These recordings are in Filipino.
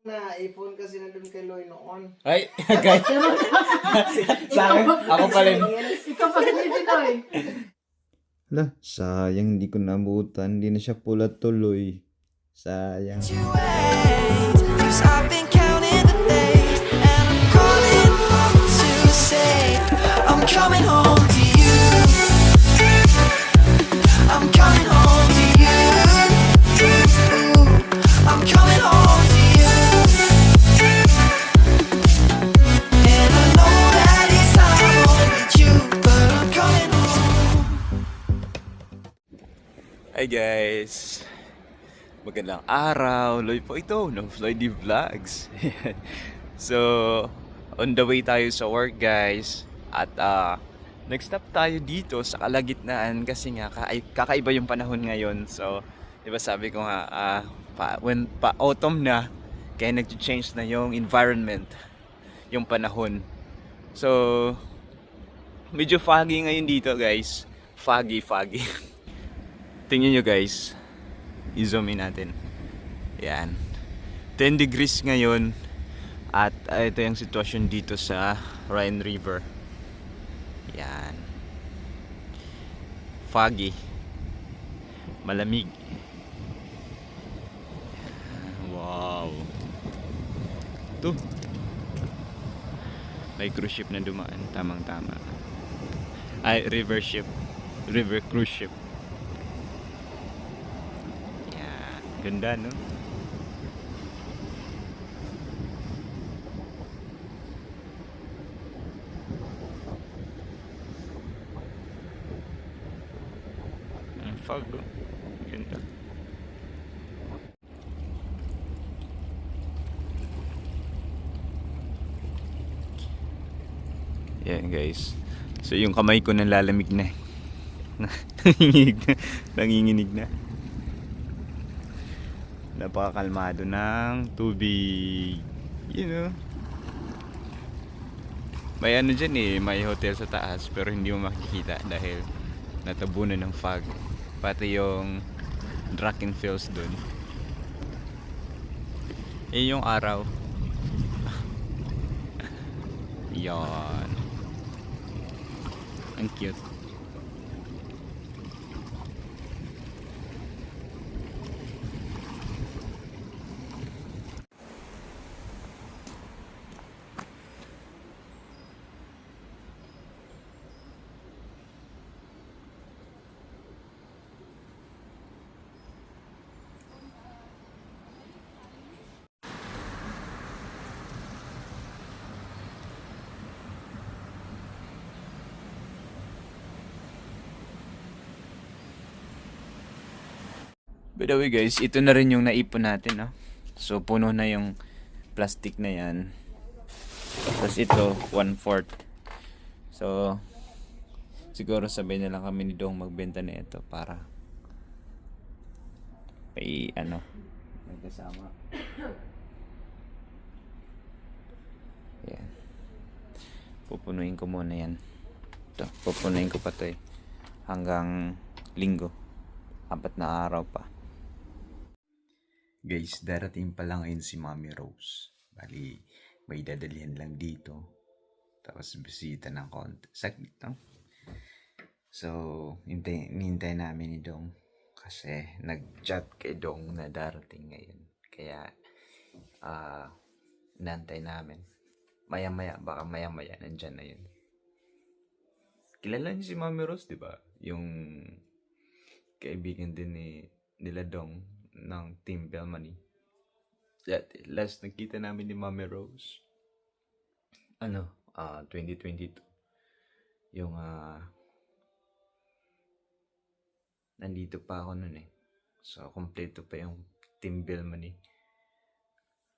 Na ipon kasi nandun kay Loy noon. Ay, guys. Sa akin, ako pa rin. Ikaw pa rin dito eh. Lah, sayang hindi ko nabutan. Hindi na siya pula tuloy. Sayang. Cause I've been counting the days and I'm calling home to say I'm coming home to you. I'm coming home to you. I'm coming home to you. And I know that it's not with you, but I'm coming home. Hi guys. Magandang araw. Loy po ito ng Floydy Vlogs. So, on the way tayo sa work guys. At nag-stop tayo dito sa kalagitnaan kasi nga kakaiba yung panahon ngayon. So, di ba sabi ko nga when autumn na, kaya nag-change na yung environment, yung panahon. So, medyo foggy ngayon dito guys. Foggy. Tingnan nyo guys, i-zoom in natin. Yan, 10 degrees ngayon. At ito yung sitwasyon dito sa Rhine River. Yan, foggy, malamig. Wow. Ito, may cruise ship na dumaan. Tamang tama. Ay, river cruise ship. Ganda, no? Ang fog, oh. Ganda. Yan, guys. So, yung kamay ko nalalamig na. Nanginginig na. Napakakalmado ng tubig, you know. May ano dyan eh, may hotel sa taas pero hindi mo makikita dahil natabunan ng fog. Pati yung Drachenfels dun. Yung araw. Yan. Ang cute. By the way guys, ito na rin yung naipon natin, no? So puno na yung plastic na yan. Tapos ito, 1/4. So siguro sabay na lang kami ni Dong magbenta na ito para may ano, may kasama. Yan. Pupunuin ko muna yan. Ito, pupunuin ko pa to eh. Hanggang Linggo. 4 na araw pa. Guys, darating pa lang ngayon si Mommy Rose. Bali, may dadalhin lang dito. Tapos bisita ng konti. Saglit, no? So, hinintay namin ni Dong. Kasi nag-chat kay Dong na darating ngayon. Kaya, nantay namin. Maya-maya, baka maya-maya, nandyan na yun. Kilala niyo si Mommy Rose, di ba? Yung kaibigan din nila Dong ng Team Belmani. Last nakita namin ni Mommy Rose 2022 yung nandito pa ako nun eh, so kompleto pa yung Team Belmani.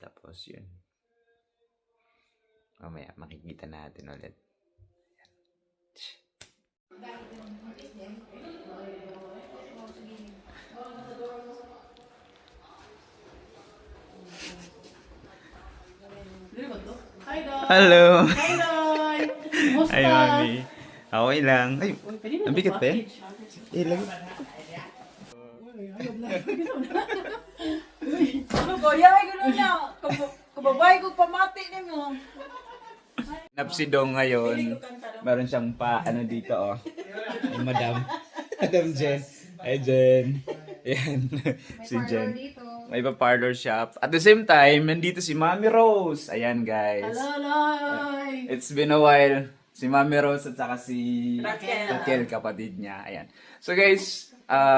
Tapos yun, mamaya makikita natin ulit. Hello. Hi, Loy! Kumusta? Hi, Mami. Okay lang. Ay, ang bigat pa yan? Lagi. Ano ko? Yay, gano'n niya! Kababay ko pamati ni mo. Napsidong ngayon. Meron siyang ano dito, oh. Ay, Madam. Madam Jen. Ay, Jen. Yan. Si Jen. May pa-parlor shop. At the same time, nandito si Mami Rose. Ayan, guys. Hello, Loy! It's been a while. Si Mami Rose at saka si Raquel. Raquel, kapatid niya. Ayan. So guys,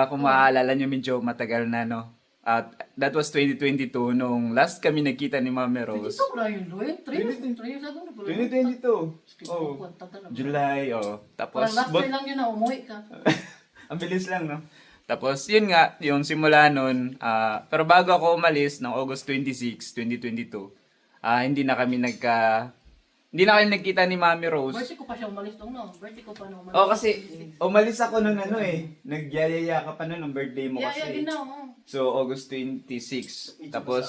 kung maaalala nyo, medyo matagal na, no? At that was 2022 nung last kami nagkita ni Mami Rose. Ito pala yun, Loy. 3 years ago na pala. 2022. Oh. July, oh. Tapos, Parang last day lang yun na umuwi ka. ang bilis lang, no? Tapos, yun nga, yung simula nun, pero bago ako umalis, ng August 26, 2022, hindi na kami nagkita ni Mami Rose. Birthday ko pa siya umalis dong, no? Birthday ko pa na umalis. Oh, kasi umalis ako nung nagyayaya ka pa nun ng birthday mo Yeah, kasi. din na, oh. So, August 26. Tapos,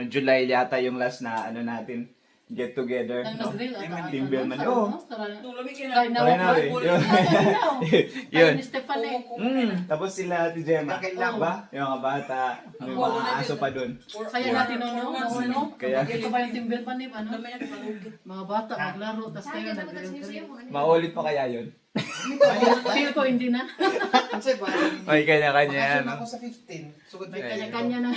July yata yung last na natin, get together. Nag-grill at Team Bellman. Oo. Tulami ka Kaya na. na Kaya na, eh. Yun. Yun. Ni Stephanie. Tapos sila, Ate Gemma. Kakailang Ba? Yung mga bata. Yung mga aso pa dun. Kaya natin, no? Kaya- Ito pa yung team bell pa ni, ano? Dami na kapalugit. Mga bata, maglaro, tapos kayo nag-grill. Maulit pa kaya yun? Feel ko hindi na. Kasi ba? May kanya-kanya. Bakasyon ako sa 15. Sugod May na kanya-kanya na.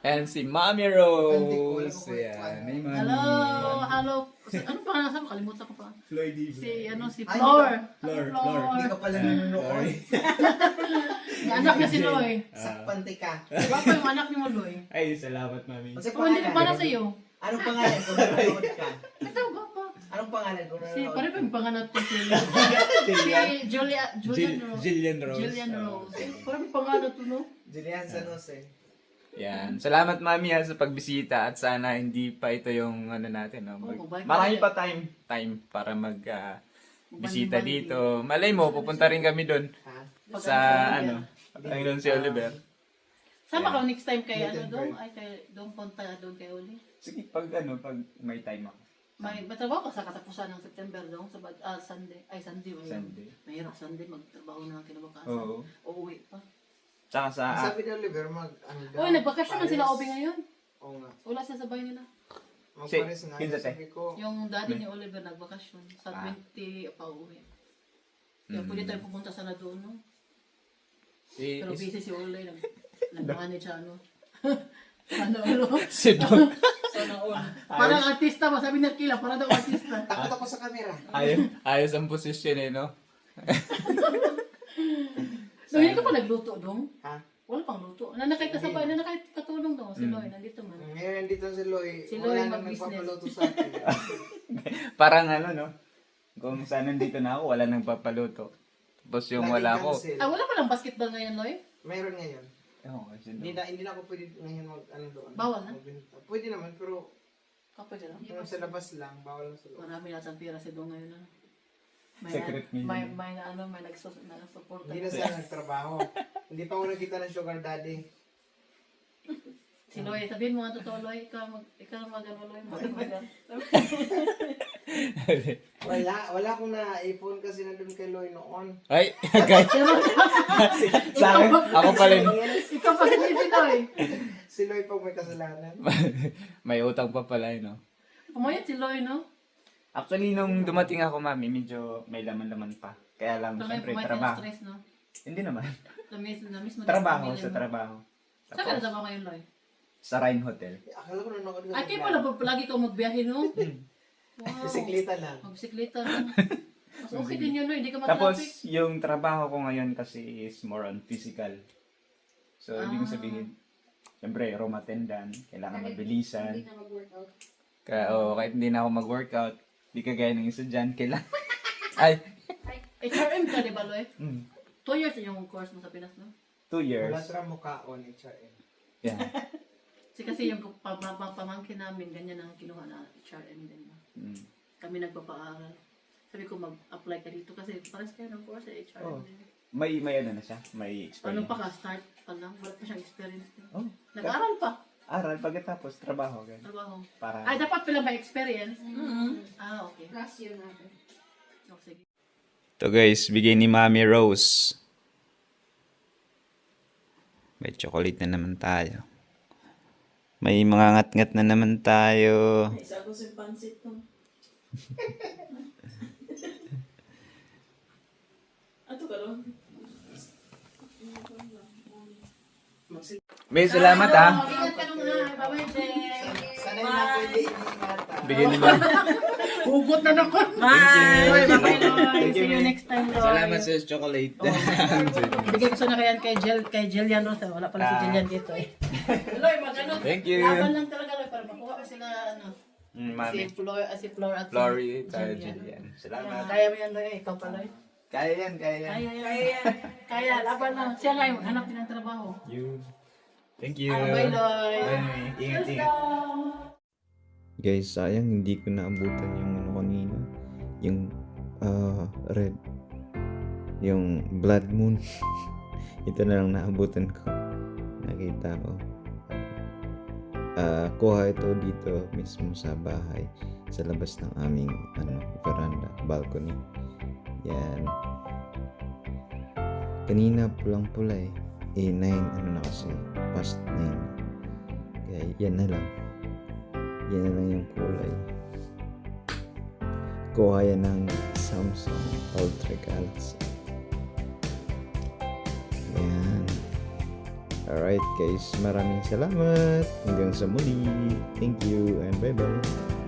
And si Mami Rose. Yan. Hey, Mami. Hello. Ano pa nga sabi? Kalimutan ko pa. Floyd Si Flor. Flor. Hindi ka pala nanonood. Yung anak niya si Loy. Sakpante ka. Diba pa yung anak ni mo, Loy? Ay, salamat, Mami. Kasi Kung hindi ko para sa'yo. Anong pangalan kung nanonood ka? Ito, gapa. Anong pangalan kung Si, nanonood pare pa yung panganat ko si Julian Rose. Jillian Rose. Julian Rose. Pare yung panganat ko, no? Julian San Jose. Yan. Salamat, Mami, sa pagbisita at sana hindi pa ito yung natin. No? balik Marami tayo. pa time para bisita dito. Malay mo, pupunta rin kami doon Ha? sa doon si Oliver. Sama ka next time kay doon? Ay, kay doon punta doon kay Oli. Sige, pag may time ako. May matrabaho ka sa katapusan ng September doon sa Sunday. Ay, Sunday. Sunday. Mahirap Sunday magtrabaho na kinabukasan. Oo. Uuwi pa. Tsaka sa... Sabi ni Oliver, Uy, nagbakasyon man sila Obi ngayon. Oo nga. Wala siya sa bahay nila. Magpares nga. Kinsa, te? Sabi ko, Yung daddy ni Oliver nagbakasyon. Sa 20 pa uwi. Kaya pwede tayo pumunta sana doon, no? Pero busy si Oli. Nag-manage siya, ano? Ano? Si Don. Sana all. Parang artista ba? Sabi niya Kila, parang daw artista. takot ako sa camera. Ayos ang posisyon no? So, hindi ka pa nagluto dong? Ha? Wala pang luto. Nanakay ka sa bahay, nanakay katulong daw. Si Loy, nandito man. Ngayon nandito si Loy. Si Loy Wala nang mag-business. nagpapaluto sa akin. Parang no? Kung saan nandito na ako, wala nang papaluto. Tapos yung Laging wala ko. cancel. Ah, wala pa lang basketball ngayon, Loy? Meron ngayon. Hindi Hindi na ako pwede ngayon doon. Bawal na? Magbenta. Pwede naman, pero Kapag lang. yung sa labas lang, bawal na sa loob. Marami na sa pira si Dong ngayon. Ano? Secret million. May nagsusupport. Hindi na siya nagtrabaho. Hindi pa ako nakita ng sugar daddy. Si Loy, sabihin mo nga totoo, Loy. Ikaw mag-ano, Loy. Wala akong naipon kasi nandun kay Loy noon. Ay, guys. Sa akin, ako pala Ikaw pa si Loy. Si Loy pag may kasalanan. may utang pa pala, no? Pumayat si Loy, no? Actually, nung dumating ako, Mami, medyo may laman-laman pa. Kaya lang, Ito ngayon siyempre, pumayat ng trabaho. stress, no? Hindi naman. Namiss mo na Trabaho, pamilya sa mo. trabaho. Saan ka natabaho ngayon, Loy? Sa Rhine Hotel. Akala ko nanonood ka Ay, kayo pala lagi ka magbiyahe, no? Wow. Bisikleta lang. Magbisikleta, no? Mas okay din yun, no? Hindi ka Tapos, matraffic. yung trabaho ko ngayon kasi is more on physical. So, ibig sabihin, siyempre, room attendant, kailangan mabilisan. Hindi na mag-workout. Kahit hindi na ako mag-workout, di kagaya ng isa dyan, kailangan. Ay! HRM ka, di ba, Loy? 2 Mm, years yung course mo sa Pinas, no? 2 years. Wala tra mukhaon, HRM. Yeah. Kasi yung pamangkin namin, ganyan ang kinuha na HRM din. No? Mm. Kami nagpapaaral. Sabi ko mag-apply ka dito kasi pares kayo ng course sa HRM Oh. din. May ano na siya? May Ano experience. pa ka, start pa lang. Wala pa siyang experience. Oh, Nag-aral pa. aral, pagkatapos, trabaho. Ganun. Trabaho. Para, Ay, dapat pala may experience. Mm-hmm. Ah, okay. Last year natin. Oh, sige. ito guys, bigay ni Mami Rose. May chocolate na naman tayo. May mga ngat-ngat na naman tayo. Isa ko si pansit to. Ato ka ron? May salamat ha. Ingat ka nung ha. Bye-bye, Sanay na pwede ingatan. Bigyan nila. Hugot na naman. Bye! Bye-bye, Loy. See you next time, Loy. Salamat sa chocolate. Bigay ko sana kay Jillian Rosa. Wala pala si Jillian dito eh. Loy, mag-ano? Thank you. Laban lang talaga, Loy, para makuha ko sila, ano, Mami. si Flor at Flory, tayo Jillian. Julian. Salamat. Kaya mo yan, Loy. Ikaw pa, Loy. Kaya yan, kaya yan. Kaya, laban lang. Siya nga yung hanap din ng trabaho. You. Thank you. Bye, Loy. Bye. Ingat, ingat. Guys, sayang hindi ko naabutan yung ano kanina. Yung red. Yung blood moon. Ito na lang naabutan ko. Nakita ko. Kuha ito dito mismo sa bahay. Sa labas ng aming veranda, balcony. Yan. Kanina pulang-pula eh. 9 na kasi. Past 9. Kaya yan na lang. Yan na lang yung kulay. Kuha yan ng Samsung Ultra Galaxy. Yan. Alright guys, maraming salamat. Hanggang sa muli. Thank you and bye bye.